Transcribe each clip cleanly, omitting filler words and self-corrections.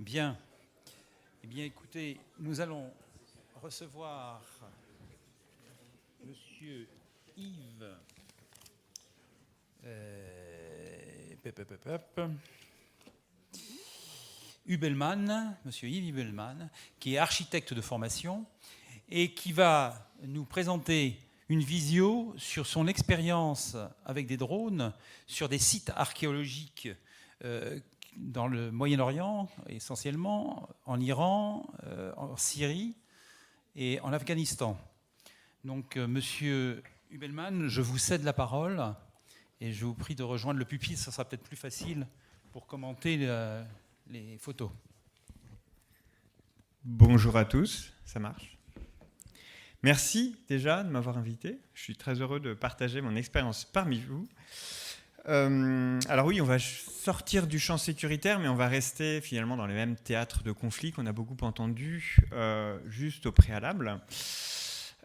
Bien. Eh bien, écoutez, nous allons recevoir Monsieur Yves Hubelmann, Monsieur Yves Hubelmann, qui est architecte de formation et qui va nous présenter une visio sur son expérience avec des drones sur des sites archéologiques dans le Moyen-Orient, essentiellement, en Iran, en Syrie et en Afghanistan. Donc, Monsieur Hubelmann, je vous cède la parole et je vous prie de rejoindre le pupitre, ça sera peut-être plus facile pour commenter les photos. Bonjour à tous, ça marche. Merci déjà de m'avoir invité. Je suis très heureux de partager mon expérience parmi vous. Alors oui, on va sortir du champ sécuritaire, mais on va rester finalement dans les mêmes théâtres de conflits qu'on a beaucoup entendus juste au préalable.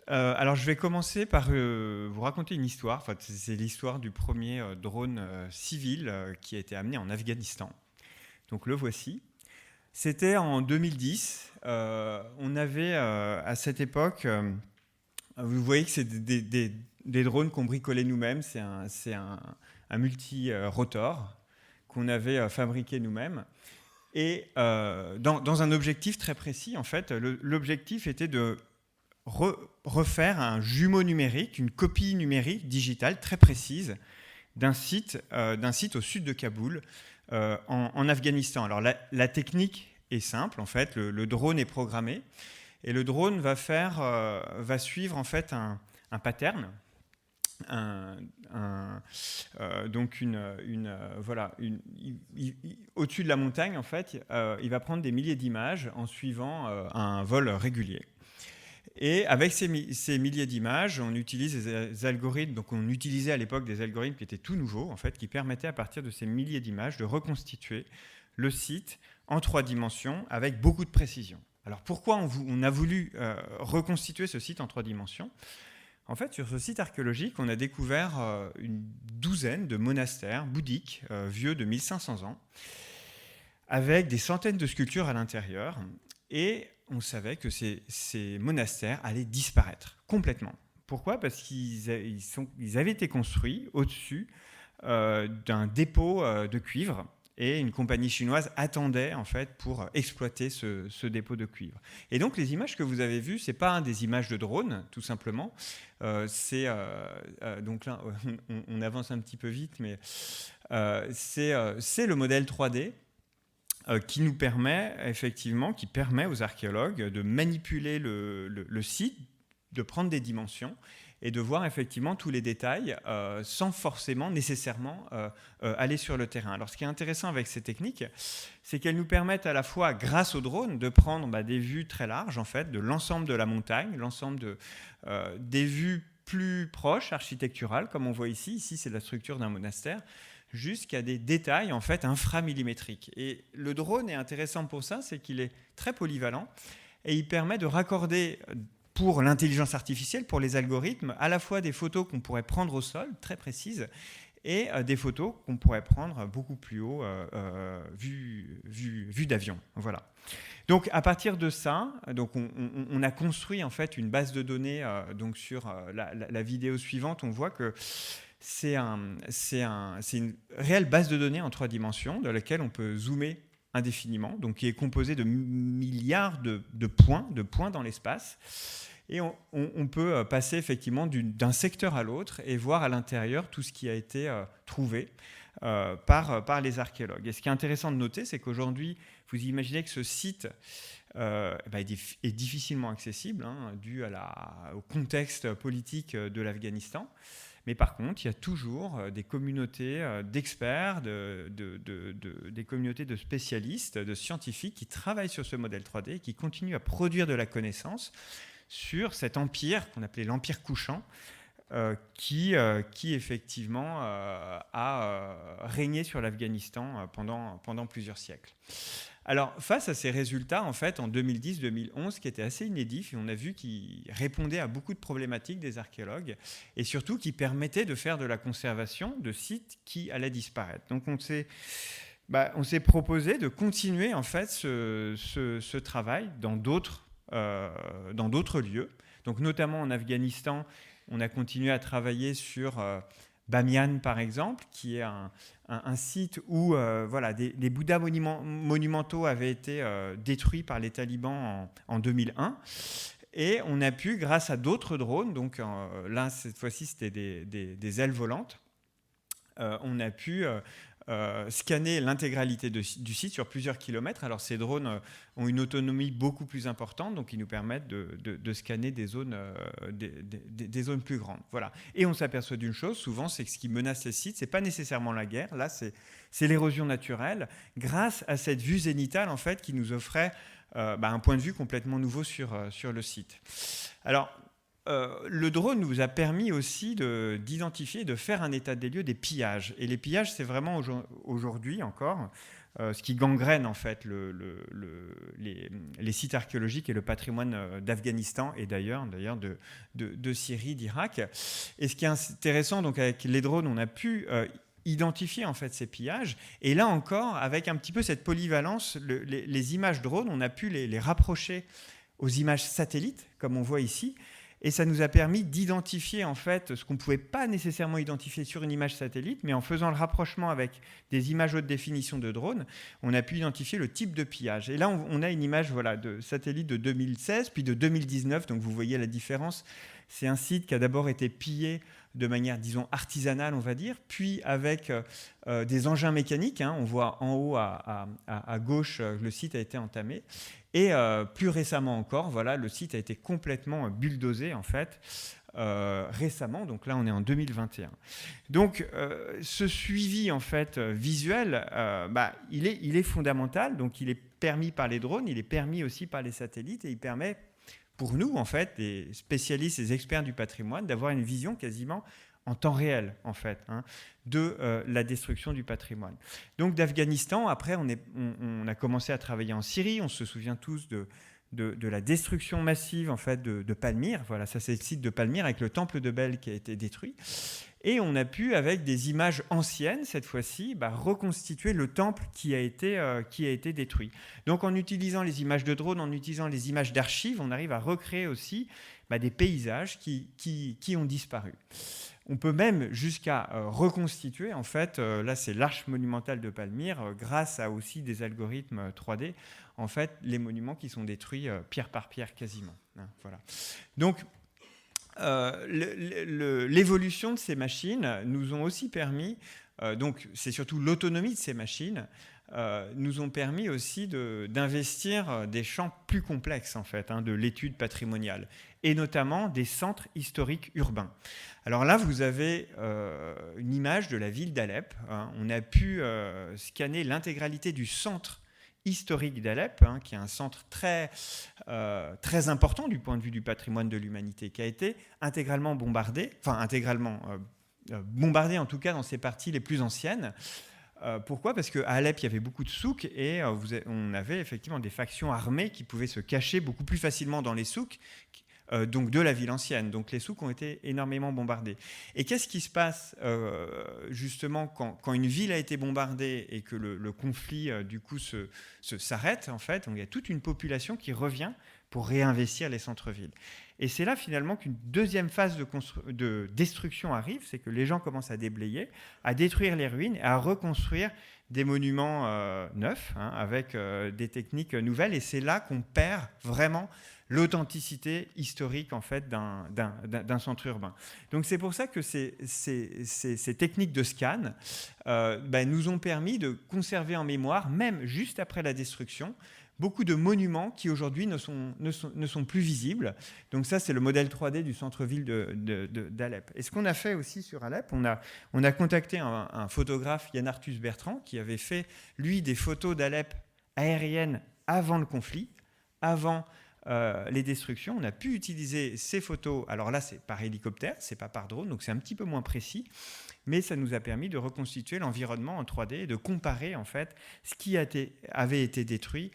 Alors je vais commencer par vous raconter une histoire. Enfin, c'est l'histoire du premier drone civil qui a été amené en Afghanistan. Donc le voici. C'était en 2010. On avait à cette époque, vous voyez que c'est des drones qu'on bricolait nous-mêmes. C'est un multi-rotor qu'on avait fabriqué nous-mêmes. Et dans un objectif très précis, en fait, l'objectif était de refaire un jumeau numérique, une copie numérique digitale très précise d'un site au sud de Kaboul, en Afghanistan. Alors la technique est simple, en fait, le drone est programmé et le drone va suivre en fait un pattern, donc au-dessus de la montagne, en fait, il va prendre des milliers d'images en suivant un vol régulier. Et avec ces milliers d'images, on utilise des algorithmes. Donc on utilisait à l'époque des algorithmes qui étaient tout nouveaux, en fait, qui permettaient à partir de ces milliers d'images de reconstituer le site en 3 dimensions avec beaucoup de précision. Alors pourquoi on a voulu reconstituer ce site en 3 dimensions ? En fait, sur ce site archéologique, on a découvert une douzaine de monastères bouddhiques vieux de 1500 ans, avec des centaines de sculptures à l'intérieur. Et on savait que ces monastères allaient disparaître complètement. Pourquoi ? Parce qu'ils avaient été construits au-dessus d'un dépôt de cuivre, et une compagnie chinoise attendait en fait pour exploiter ce dépôt de cuivre. Et donc les images que vous avez vues, c'est pas des images de drone, tout simplement. Donc là, on avance un petit peu vite, mais c'est le modèle 3D. Qui permet aux archéologues de manipuler le site, de prendre des dimensions et de voir effectivement tous les détails sans forcément nécessairement aller sur le terrain. Alors ce qui est intéressant avec ces techniques, c'est qu'elles nous permettent à la fois, grâce au drone, de prendre des vues très larges en fait, de l'ensemble de la montagne, l'ensemble des vues plus proches, architecturales, comme on voit ici. Ici, c'est la structure d'un monastère, jusqu'à des détails en fait inframillimétriques. Et le drone est intéressant pour ça, c'est qu'il est très polyvalent et il permet de raccorder pour l'intelligence artificielle, pour les algorithmes, à la fois des photos qu'on pourrait prendre au sol, très précises, et des photos qu'on pourrait prendre beaucoup plus haut, vue d'avion. Voilà. Donc à partir de ça, donc on a construit en fait une base de données. Donc sur la vidéo suivante, on voit que c'est une réelle base de données en 3 dimensions dans laquelle on peut zoomer indéfiniment, donc qui est composée de milliards de points dans l'espace. Et on peut passer effectivement d'un secteur à l'autre et voir à l'intérieur tout ce qui a été trouvé par les archéologues. Et ce qui est intéressant de noter, c'est qu'aujourd'hui, vous imaginez que ce site est difficilement accessible, dû au contexte politique de l'Afghanistan. Mais par contre, il y a toujours des communautés d'experts, des communautés de spécialistes, de scientifiques qui travaillent sur ce modèle 3D et qui continuent à produire de la connaissance sur cet empire qu'on appelait l'empire couchant, qui effectivement a régné sur l'Afghanistan pendant plusieurs siècles. Alors, face à ces résultats, en fait, en 2010-2011, qui étaient assez inédits, on a vu qu'ils répondaient à beaucoup de problématiques des archéologues et surtout qui permettaient de faire de la conservation de sites qui allaient disparaître. Donc, on s'est on s'est proposé de continuer en fait ce travail dans d'autres lieux. Donc notamment en Afghanistan, on a continué à travailler sur Bamiyan par exemple, qui est un site où des Bouddhas monumentaux avaient été détruits par les talibans en 2001. Et on a pu, grâce à d'autres drones, donc là cette fois-ci c'était des ailes volantes, on a pu scanner l'intégralité du site sur plusieurs kilomètres. Alors ces drones ont une autonomie beaucoup plus importante, donc ils nous permettent de scanner des zones plus grandes. Voilà. Et on s'aperçoit d'une chose, souvent, c'est que ce qui menace les sites, c'est pas nécessairement la guerre. Là, c'est l'érosion naturelle, grâce à cette vue zénitale en fait qui nous offrait un point de vue complètement nouveau sur le site. Alors, le drone nous a permis aussi d'identifier, de faire un état des lieux des pillages. Et les pillages, c'est vraiment aujourd'hui encore ce qui gangrène en fait les sites archéologiques et le patrimoine d'Afghanistan et d'ailleurs de Syrie, d'Irak. Et ce qui est intéressant, donc avec les drones, on a pu identifier en fait ces pillages. Et là encore, avec un petit peu cette polyvalence, les images drones, on a pu les rapprocher aux images satellites, comme on voit ici. Et ça nous a permis d'identifier en fait ce qu'on ne pouvait pas nécessairement identifier sur une image satellite, mais en faisant le rapprochement avec des images haute définition de drones, on a pu identifier le type de pillage. Et là, on a une image de satellite de 2016, puis de 2019, donc vous voyez la différence. C'est un site qui a d'abord été pillé de manière, disons, artisanale, on va dire, puis avec des engins mécaniques. On voit en haut à gauche, le site a été entamé. Et plus récemment encore, le site a été complètement bulldozé, en fait, récemment. Donc là, on est en 2021. Donc, ce suivi, en fait, visuel, il est fondamental. Donc, il est permis par les drones, il est permis aussi par les satellites, et il permet pour nous, en fait, les spécialistes, les experts du patrimoine, d'avoir une vision quasiment en temps réel, en fait, de la destruction du patrimoine. Donc d'Afghanistan, après, on a commencé à travailler en Syrie. On se souvient tous de la destruction massive, en fait, de Palmyre. Voilà, ça c'est le site de Palmyre avec le temple de Bel qui a été détruit. Et on a pu, avec des images anciennes, cette fois-ci, reconstituer le temple qui a été détruit. Donc en utilisant les images de drone, en utilisant les images d'archives, on arrive à recréer aussi des paysages qui ont disparu. On peut même jusqu'à reconstituer, en fait, là c'est l'Arche monumentale de Palmyre, grâce à aussi des algorithmes 3D, en fait, les monuments qui sont détruits pierre par pierre quasiment. Voilà. Donc, l'évolution de ces machines nous ont aussi permis, donc c'est surtout l'autonomie de ces machines, nous ont permis aussi d'investir des champs plus complexes en fait, de l'étude patrimoniale, et notamment des centres historiques urbains. Alors là, vous avez une image de la ville d'Alep. On a pu scanner l'intégralité du centre historique d'Alep, qui est un centre très important du point de vue du patrimoine de l'humanité, qui a été intégralement bombardé, bombardé en tout cas dans ses parties les plus anciennes. Pourquoi ? Parce qu'à Alep, il y avait beaucoup de souks et on avait effectivement des factions armées qui pouvaient se cacher beaucoup plus facilement dans les souks, donc de la ville ancienne. Donc les souks ont été énormément bombardés. Et qu'est-ce qui se passe justement quand une ville a été bombardée et que le conflit du coup s'arrête en fait? Donc il y a toute une population qui revient pour réinvestir les centres-villes. Et c'est là finalement qu'une deuxième phase de destruction arrive, c'est que les gens commencent à déblayer, à détruire les ruines et à reconstruire des monuments neufs avec des techniques nouvelles. Et c'est là qu'on perd vraiment l'authenticité historique en fait d'un centre urbain. Donc c'est pour ça que ces techniques de scan nous ont permis de conserver en mémoire, même juste après la destruction, beaucoup de monuments qui aujourd'hui ne sont plus visibles. Donc ça, c'est le modèle 3D du centre-ville d'Alep. Et ce qu'on a fait aussi sur Alep, on a contacté un photographe, Yann Arthus Bertrand, qui avait fait, lui, des photos d'Alep aériennes avant le conflit, avant les destructions. On a pu utiliser ces photos. Alors là, c'est par hélicoptère, c'est pas par drone, donc c'est un petit peu moins précis. Mais ça nous a permis de reconstituer l'environnement en 3D et de comparer en fait ce qui avait été détruit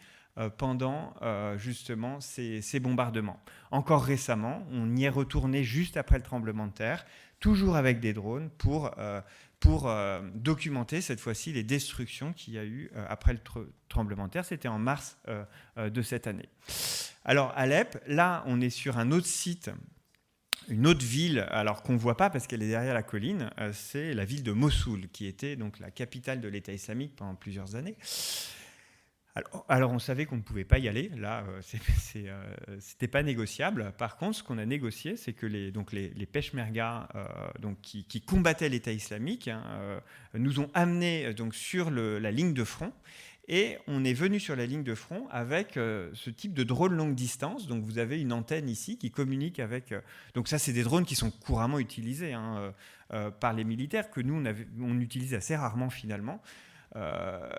pendant justement ces bombardements. Encore récemment, on y est retourné juste après le tremblement de terre, toujours avec des drones pour pour documenter cette fois-ci les destructions qu'il y a eu après le tremblement de terre. C'était en mars de cette année. Alors Alep, là on est sur un autre site, une autre ville, alors qu'on ne voit pas parce qu'elle est derrière la colline, c'est la ville de Mossoul, qui était donc la capitale de l'État islamique pendant plusieurs années. Alors on savait qu'on ne pouvait pas y aller, là c'était pas négociable. Par contre, ce qu'on a négocié, c'est que les Peshmerga qui combattaient l'État islamique nous ont amenés donc sur la ligne de front. Et on est venu sur la ligne de front avec ce type de drone longue distance. Donc vous avez une antenne ici qui communique avec... donc ça, c'est des drones qui sont couramment utilisés par les militaires, que nous, on utilise assez rarement finalement.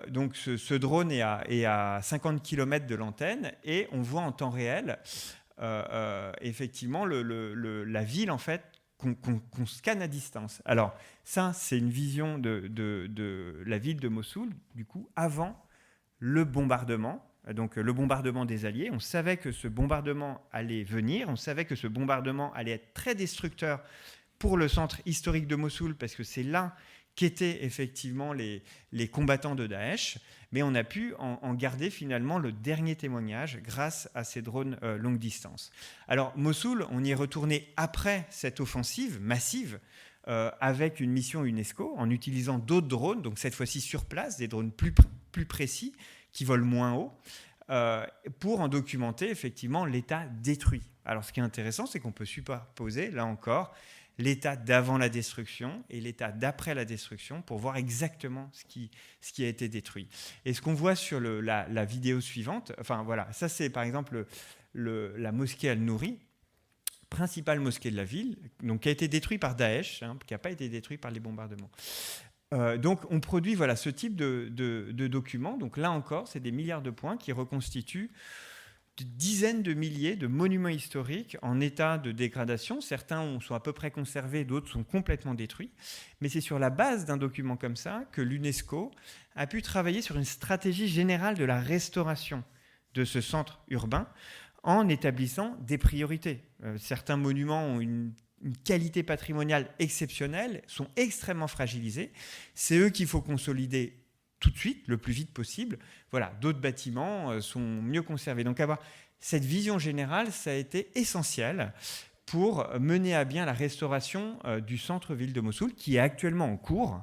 Donc ce drone est à 50 km de l'antenne et on voit en temps réel effectivement la ville en fait qu'on scanne à distance. Alors ça, c'est une vision de la ville de Mossoul, du coup, avant le bombardement. Donc le bombardement des Alliés. On savait que ce bombardement allait venir, on savait que ce bombardement allait être très destructeur pour le centre historique de Mossoul, parce que c'est là qu'étaient effectivement les combattants de Daesh, mais on a pu en garder finalement le dernier témoignage grâce à ces drones longue distance. Alors Mossoul, on y est retourné après cette offensive massive avec une mission UNESCO en utilisant d'autres drones, donc cette fois-ci sur place, des drones plus précis qui volent moins haut, pour en documenter effectivement l'état détruit. Alors ce qui est intéressant, c'est qu'on peut superposer, là encore, l'état d'avant la destruction et l'état d'après la destruction pour voir exactement ce qui a été détruit. Et ce qu'on voit sur la vidéo suivante, enfin voilà, ça c'est par exemple la mosquée Al-Nouri, principale mosquée de la ville, donc qui a été détruite par Daesh, qui n'a pas été détruite par les bombardements. Donc on produit voilà, ce type de documents. Donc là encore, c'est des milliards de points qui reconstituent de dizaines de milliers de monuments historiques en état de dégradation. Certains sont à peu près conservés, d'autres sont complètement détruits. Mais c'est sur la base d'un document comme ça que l'UNESCO a pu travailler sur une stratégie générale de la restauration de ce centre urbain en établissant des priorités. Certains monuments ont une qualité patrimoniale exceptionnelle, sont extrêmement fragilisés. C'est eux qu'il faut consolider tout de suite, le plus vite possible. Voilà, d'autres bâtiments sont mieux conservés. Donc avoir cette vision générale, ça a été essentiel pour mener à bien la restauration du centre-ville de Mossoul, qui est actuellement en cours,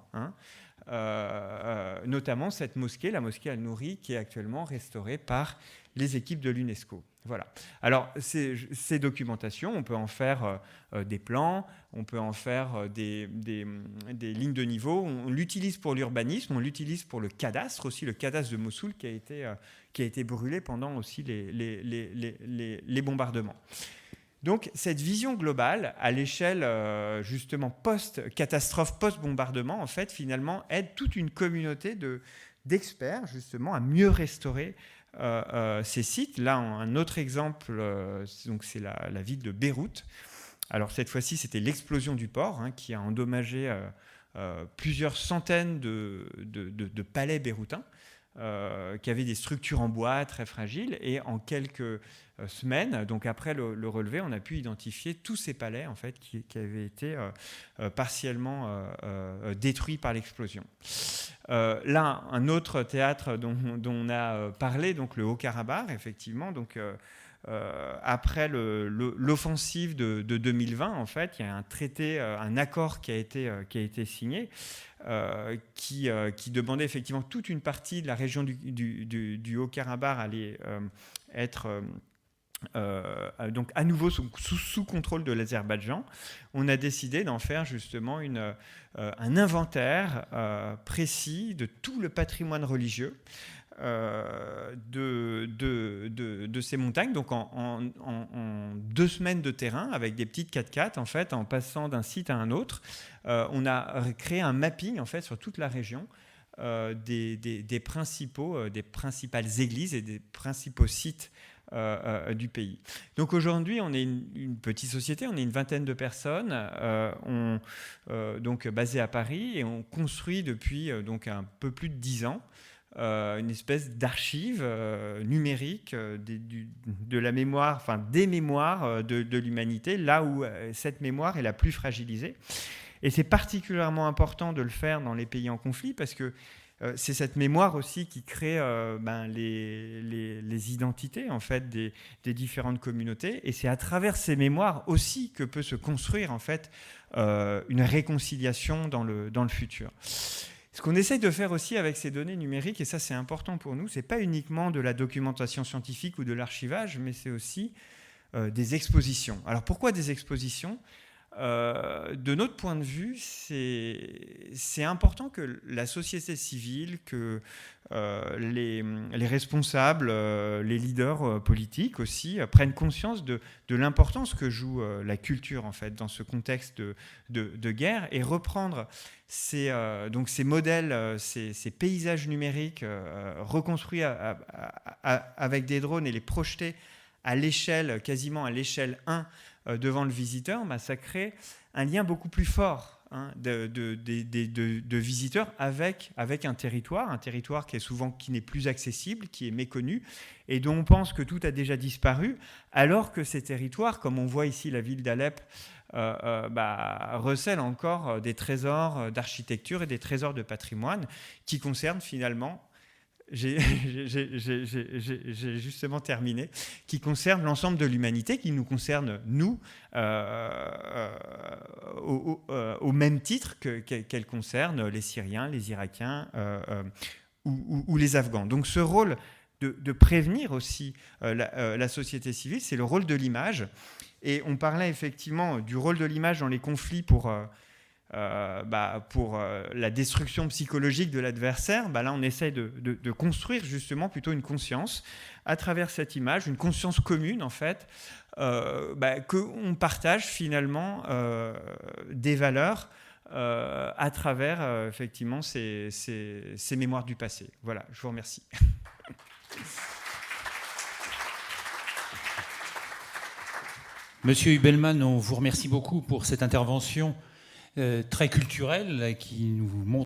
notamment cette mosquée, la mosquée Al-Nouri, qui est actuellement restaurée par les équipes de l'UNESCO. Voilà. Alors, ces documentations, on peut en faire des plans, on peut en faire des lignes de niveau. On l'utilise pour l'urbanisme, on l'utilise pour le cadastre aussi, le cadastre de Mossoul qui a été brûlé pendant aussi les bombardements. Donc, cette vision globale, à l'échelle justement post-catastrophe, post-bombardement, en fait, finalement, aide toute une communauté d'experts, justement, à mieux restaurer ces sites. Là, un autre exemple, donc c'est la ville de Beyrouth. Alors, cette fois-ci, c'était l'explosion du port qui a endommagé plusieurs centaines de palais beyrouthins. Qui avaient des structures en bois très fragiles, et en quelques semaines, donc après le relevé, on a pu identifier tous ces palais en fait qui avaient été partiellement détruits par l'explosion. Là, un autre théâtre dont on a parlé, donc le Haut-Karabakh, effectivement, donc après l'offensive de 2020, en fait, il y a un traité, un accord qui a été signé. Qui demandait effectivement toute une partie de la région du Haut-Karabakh allait être donc à nouveau sous contrôle de l'Azerbaïdjan. On a décidé d'en faire justement un inventaire précis de tout le patrimoine religieux de ces montagnes, donc en 2 semaines de terrain avec des petites 4x4 en fait, en passant d'un site à un autre. On a créé un mapping en fait sur toute la région des principales églises et des principaux sites du pays. Donc aujourd'hui, on est une petite société, on est une vingtaine de personnes, donc basées à Paris, et on construit depuis donc un peu plus de 10 ans une espèce d'archive numérique de la mémoire, enfin des mémoires de l'humanité, là où cette mémoire est la plus fragilisée. Et c'est particulièrement important de le faire dans les pays en conflit parce que c'est cette mémoire aussi qui crée les identités en fait, des différentes communautés. Et c'est à travers ces mémoires aussi que peut se construire en fait, une réconciliation dans le futur. Ce qu'on essaye de faire aussi avec ces données numériques, et ça c'est important pour nous, c'est pas uniquement de la documentation scientifique ou de l'archivage, mais c'est aussi des expositions. Alors pourquoi des expositions ? De notre point de vue, c'est important que la société civile, que les responsables, les leaders politiques aussi prennent conscience de l'importance que joue la culture en fait dans ce contexte de guerre, et reprendre ces modèles, ces paysages numériques reconstruits avec des drones et les projeter à l'échelle, quasiment à l'échelle 1 devant le visiteur, ça crée un lien beaucoup plus fort de visiteurs avec un territoire qui n'est plus accessible, qui est méconnu, et dont on pense que tout a déjà disparu, alors que ces territoires, comme on voit ici la ville d'Alep, recèlent encore des trésors d'architecture et des trésors de patrimoine qui concernent finalement... J'ai justement terminé, qui concerne l'ensemble de l'humanité, qui nous concerne, nous, au même titre qu'elle concerne les Syriens, les Irakiens ou les Afghans. Donc ce rôle de prévenir aussi la société civile, c'est le rôle de l'image. Et on parlait effectivement du rôle de l'image dans les conflits pour la destruction psychologique de l'adversaire. Là, on essaie de construire justement plutôt une conscience à travers cette image, une conscience commune en fait, qu'on partage finalement des valeurs à travers effectivement ces mémoires du passé. Voilà, je vous remercie. Monsieur Hubelmann, on vous remercie beaucoup pour cette intervention très culturelle qui nous montre